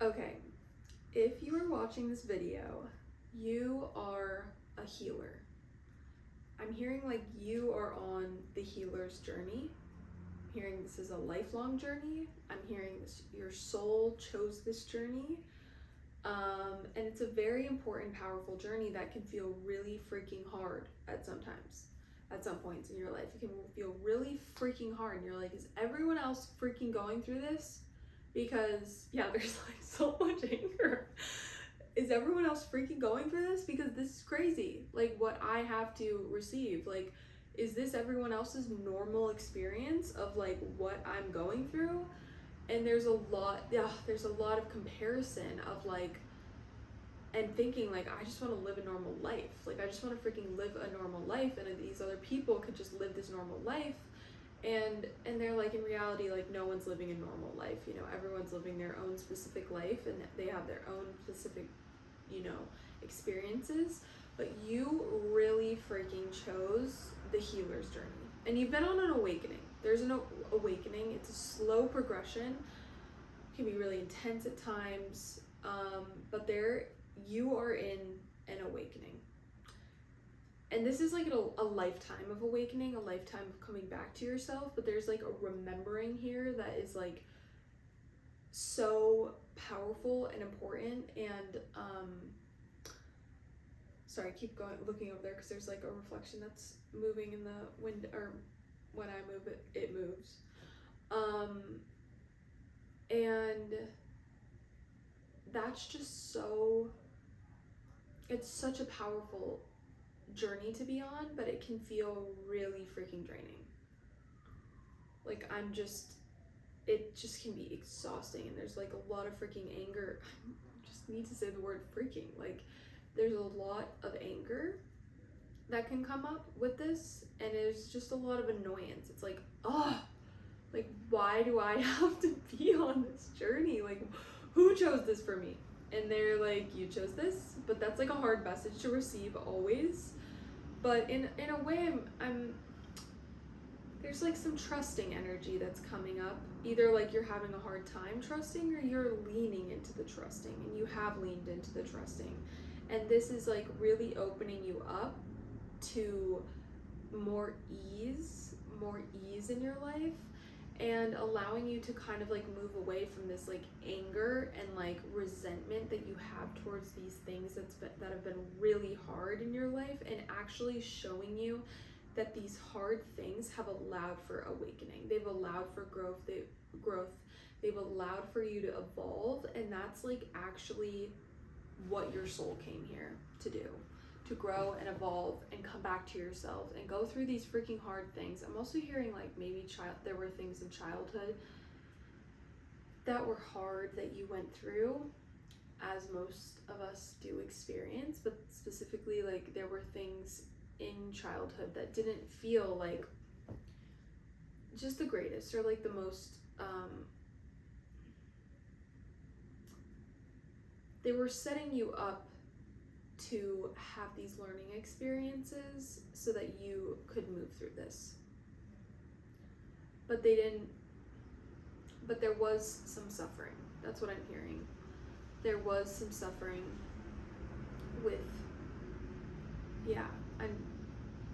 Okay, if you are watching this video, you are a healer. I'm hearing like you are on the healer's journey. I'm hearing this is a lifelong journey. I'm hearing this your soul chose this journey. And it's a very important, powerful journey that can feel really freaking hard at some points in your life. It can feel really freaking hard. And you're like, is everyone else freaking going through this? Because, yeah, there's like so much anger. Is everyone else freaking going through this? Because this is crazy. Like, what I have to receive. Like, is this everyone else's normal experience of like what I'm going through? And there's a lot of comparison of like, and thinking like, I just want to live a normal life. Like, I just want to freaking live a normal life, and these other people could just live this normal life. And they're like, in reality, like, no one's living a normal life. You know, everyone's living their own specific life, and they have their own specific, experiences. But you really freaking chose the healer's journey, and you've been on an awakening. There's an awakening. It's a slow progression. It can be really intense at times, but you are in an awakening. And this is like a lifetime of awakening, a lifetime of coming back to yourself, but there's like a remembering here that is like so powerful and important. And sorry, I keep going looking over there because there's like a reflection that's moving in the wind, or when I move it moves. And that's just it's such a powerful journey to be on, but it can feel really freaking draining. Like, it just can be exhausting, and there's like a lot of freaking anger. I just need to say the word freaking. Like, there's a lot of anger that can come up with this, and there's just a lot of annoyance. It's like, oh, like, why do I have to be on this journey? Like, who chose this for me? And they're like, you chose this. But that's like a hard message to receive always. But in a way, I'm there's like some trusting energy that's coming up. Either like you're having a hard time trusting, or you're leaning into the trusting, and you have leaned into the trusting. And this is like really opening you up to more ease in your life, and allowing you to kind of like move away from this like anger and like resentment that you have towards these things that have been really hard in your life, and actually showing you that these hard things have allowed for awakening. They've allowed for growth. They've allowed for you to evolve, and that's like actually what your soul came here to do. To grow and evolve and come back to yourself and go through these freaking hard things. I'm also hearing like maybe there were things in childhood that were hard that you went through, as most of us do experience, but specifically like there were things in childhood that didn't feel like just the greatest, or like the most they were setting you up to have these learning experiences so that you could move through this. But they didn't, but there was some suffering. That's what I'm hearing. There was some suffering with, and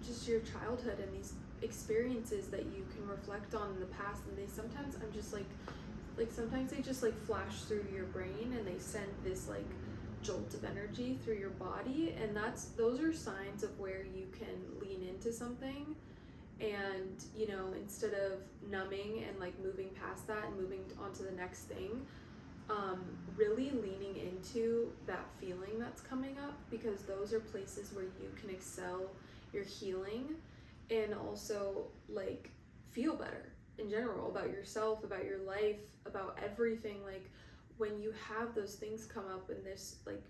just your childhood and these experiences that you can reflect on in the past. And they sometimes, I'm just like sometimes they just like flash through your brain, and they send this like jolt of energy through your body, and those are signs of where you can lean into something, and instead of numbing and like moving past that and moving on to the next thing, really leaning into that feeling that's coming up, because those are places where you can excel your healing, and also like feel better in general about yourself, about your life, about everything. Like, when you have those things come up, and this like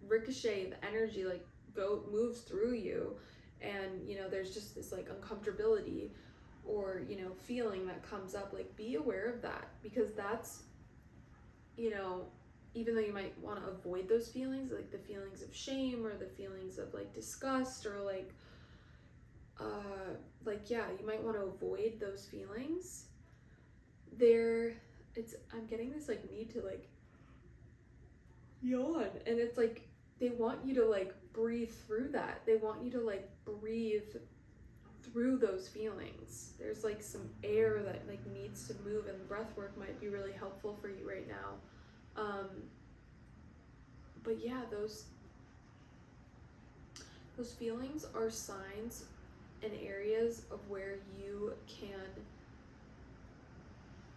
ricochet, the energy like moves through you, and there's just this like uncomfortability, or feeling that comes up, like, be aware of that, because that's even though you might want to avoid those feelings, like the feelings of shame, or the feelings of like disgust, or like you might want to avoid those feelings. I'm getting this like need to like yawn. And it's like they want you to like breathe through that. They want you to like breathe through those feelings. There's like some air that like needs to move, and breath work might be really helpful for you right now. But yeah, those feelings are signs and areas of where you can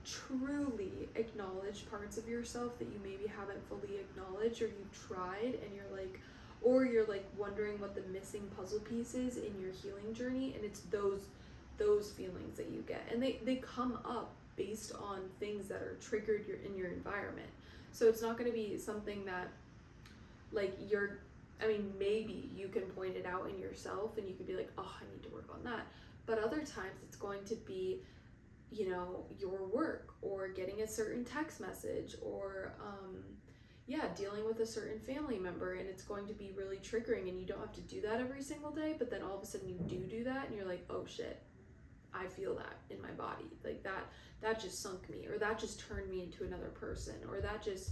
truly acknowledge parts of yourself that you maybe haven't fully acknowledged, or you've tried and you're like, or you're like wondering what the missing puzzle piece is in your healing journey. And it's those feelings that you get, and they come up based on things that are triggered in your environment. So it's not going to be something that like maybe you can point it out in yourself and you could be like, oh, I need to work on that. But other times it's going to be, your work, or getting a certain text message, or dealing with a certain family member, and it's going to be really triggering, and you don't have to do that every single day, but then all of a sudden you do that and you're like, oh shit, I feel that in my body. Like that just sunk me, or that just turned me into another person, or that just,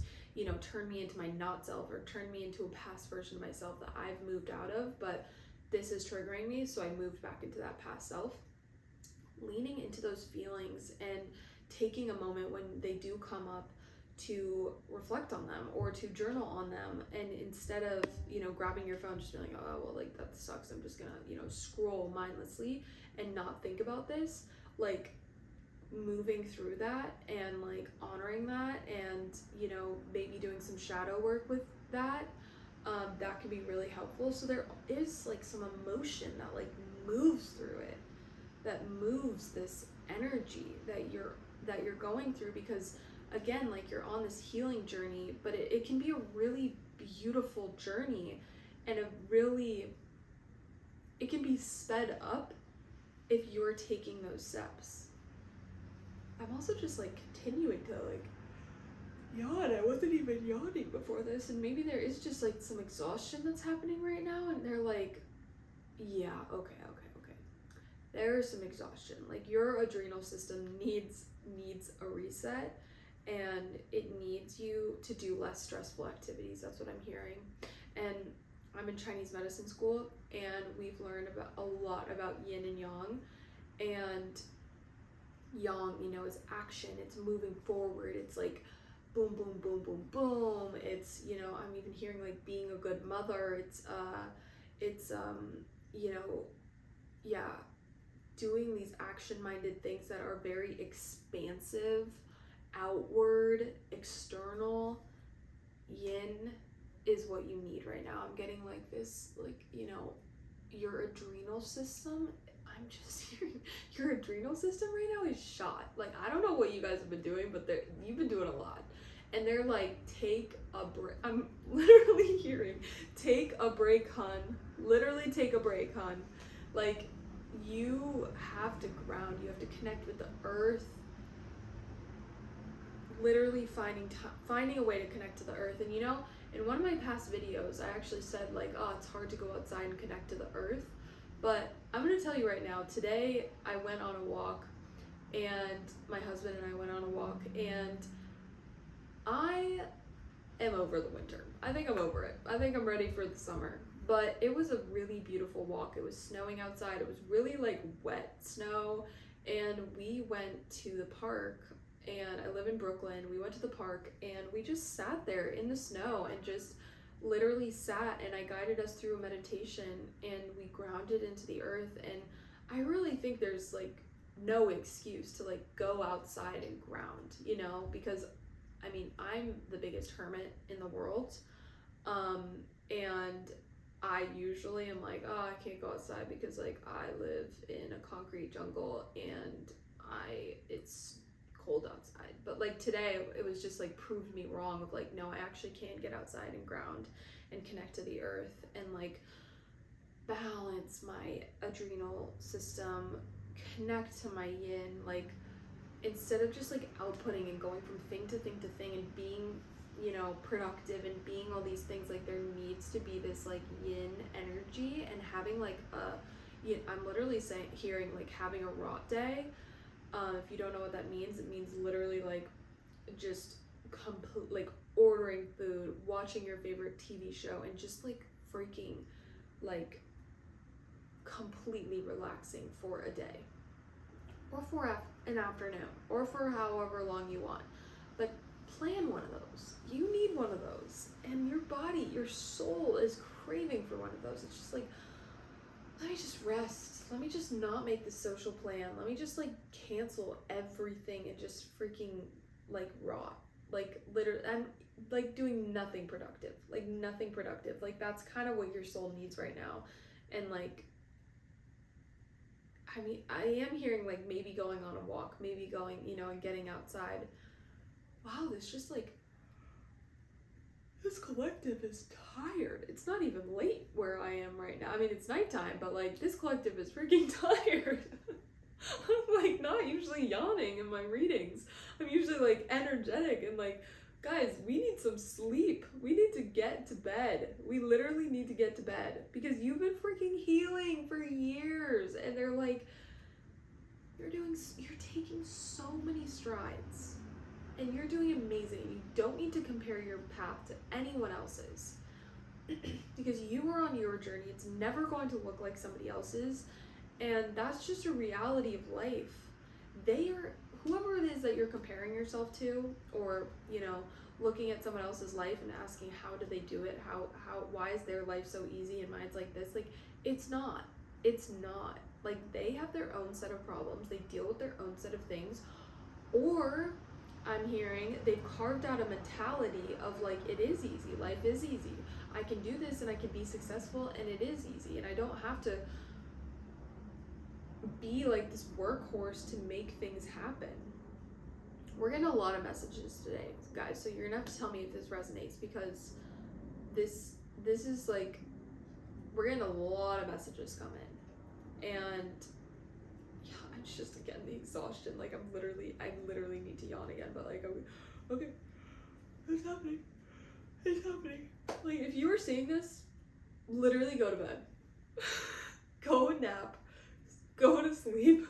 turned me into my not self, or turned me into a past version of myself that I've moved out of, but this is triggering me, so I moved back into that past self. Leaning into those feelings and taking a moment when they do come up to reflect on them or to journal on them, and instead of grabbing your phone, just being like, oh well, like that sucks, I'm just gonna scroll mindlessly and not think about this, like moving through that and like honoring that, and maybe doing some shadow work with that, that can be really helpful. So there is like some emotion that like moves through it, that moves this energy that you're going through, because again, like you're on this healing journey, but it can be a really beautiful journey, and it can be sped up if you're taking those steps. I'm also just like continuing to like yawn. I wasn't even yawning before this, and maybe there is just like some exhaustion that's happening right now, and they're like, yeah, okay. There's some exhaustion. Like your adrenal system needs a reset, and it needs you to do less stressful activities. That's what I'm hearing. And I'm in Chinese medicine school, and we've learned about a lot about yin and yang. And yang, is action. It's moving forward. It's like boom, boom, boom, boom, boom. It's, I'm even hearing like being a good mother. It's doing these action-minded things that are very expansive, outward, external. Yin is what you need right now. I'm getting like this, like, your adrenal system. I'm just hearing your adrenal system right now is shot. Like, I don't know what you guys have been doing, but you've been doing a lot. And they're like, take a break. I'm literally hearing, take a break, hun. Literally take a break, hun. Like, you have to ground, you have to connect with the earth, literally finding a way to connect to the earth. And in one of my past videos, I actually said like, oh, it's hard to go outside and connect to the earth, but I'm gonna tell you right now, today I went on a walk, and my husband and I went on a walk, and I am over the winter. I think I'm over it. I think I'm ready for the summer. But it was a really beautiful walk. It was snowing outside. It was really like wet snow. And we went to the park, and I live in Brooklyn. We went to the park, and we just sat there in the snow and just literally sat, and I guided us through a meditation, and we grounded into the earth. And I really think there's like no excuse to like go outside and ground, because I'm the biggest hermit in the world. And I usually am like, oh, I can't go outside because like I live in a concrete jungle, and it's cold outside. But like today, it was just like proved me wrong of like, no, I actually can get outside and ground and connect to the earth and like balance my adrenal system, connect to my yin, like instead of just like outputting and going from thing to thing to thing and being productive and being all these things, like there needs to be this like yin energy, and having like I'm literally hearing like having a rot day. If you don't know what that means, it means literally like just complete like ordering food, watching your favorite TV show, and just like freaking like completely relaxing for a day or for an afternoon or for however long you want. But plan one of those. You need one of those, and your body, your soul is craving for one of those. It's just like, let me just rest. Let me just not make the social plan. Let me just like cancel everything and just freaking like rot. Like literally, I'm like doing nothing productive. Like nothing productive. Like that's kind of what your soul needs right now. And like, I mean, I am hearing like maybe going on a walk, maybe going, you know, and getting outside. Wow, this just like, this collective is tired. It's not even late where I am right now. I mean, it's nighttime, but like this collective is freaking tired. I'm like not usually yawning in my readings. I'm usually like energetic and like, guys, we need some sleep. We need to get to bed. We literally need to get to bed because you've been freaking healing for years, and they're like, you're taking so many strides. And you're doing amazing. You don't need to compare your path to anyone else's because you are on your journey. It's never going to look like somebody else's, and that's just a reality of life. Whoever it is that you're comparing yourself to, or you know, looking at someone else's life and asking how do they do it, why is their life so easy and mine's like this, like it's not like they have their own set of problems, they deal with their own set of things, or I'm hearing they've carved out a mentality of like, it is easy, life is easy, I can do this and I can be successful and it is easy and I don't have to be like this workhorse to make things happen. We're getting a lot of messages today, guys, so you're gonna have to tell me if this resonates because this is like, we're getting a lot of messages come in, and yeah, I'm just again the exhaustion, like I literally need to yawn again, but like okay, it's happening, like if you were seeing this, literally go to bed. Go nap, go to sleep.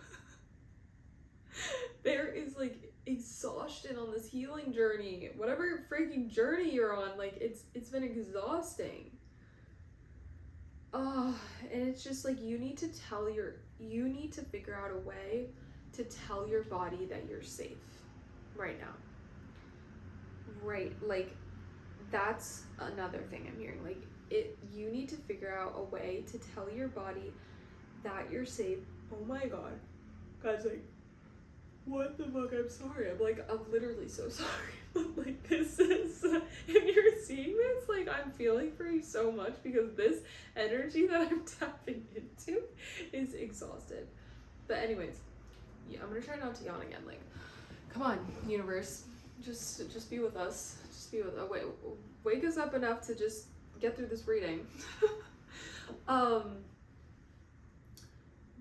There is like exhaustion on this healing journey, whatever freaking journey you're on, like it's been exhausting. And it's just like you need to figure out a way to tell your body that you're safe right now. Right, like that's another thing I'm hearing. Like you need to figure out a way to tell your body that you're safe. Oh my god. Guys, like, what the fuck? I'm sorry. I'm literally so sorry. Like, this is, if you're seeing this, like, I'm feeling for you so much because this energy that I'm tapping into is exhausted. But anyways, yeah, I'm gonna try not to yawn again. Like, come on, universe. Just be with us. Just be with us. Wake us up enough to just get through this reading.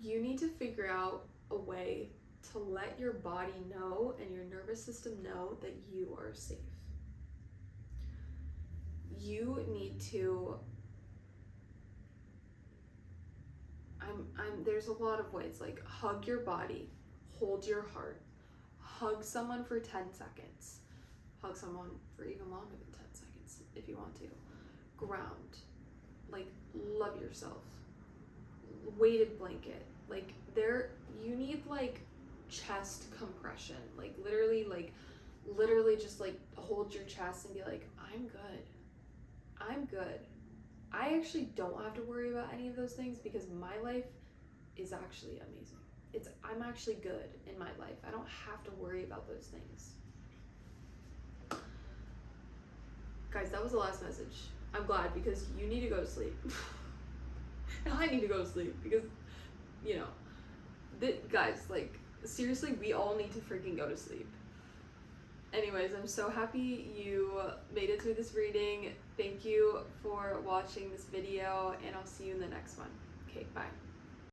You need to figure out a way to let your body know and your nervous system know that you are safe. You need to, there's a lot of ways, like hug your body, hold your heart, hug someone for 10 seconds, hug someone for even longer than 10 seconds if you want to, ground, like love yourself, weighted blanket, like you need like chest compression, like literally just like hold your chest and be like, I'm good. I actually don't have to worry about any of those things because my life is actually amazing. I'm actually good in my life. I don't have to worry about those things. Guys, that was the last message. I'm glad because you need to go to sleep. And I need to go to sleep because, you know, guys, like, seriously, we all need to freaking go to sleep. Anyways, I'm so happy you made it through this reading. Thank you for watching this video, and I'll see you in the next one. Okay, bye.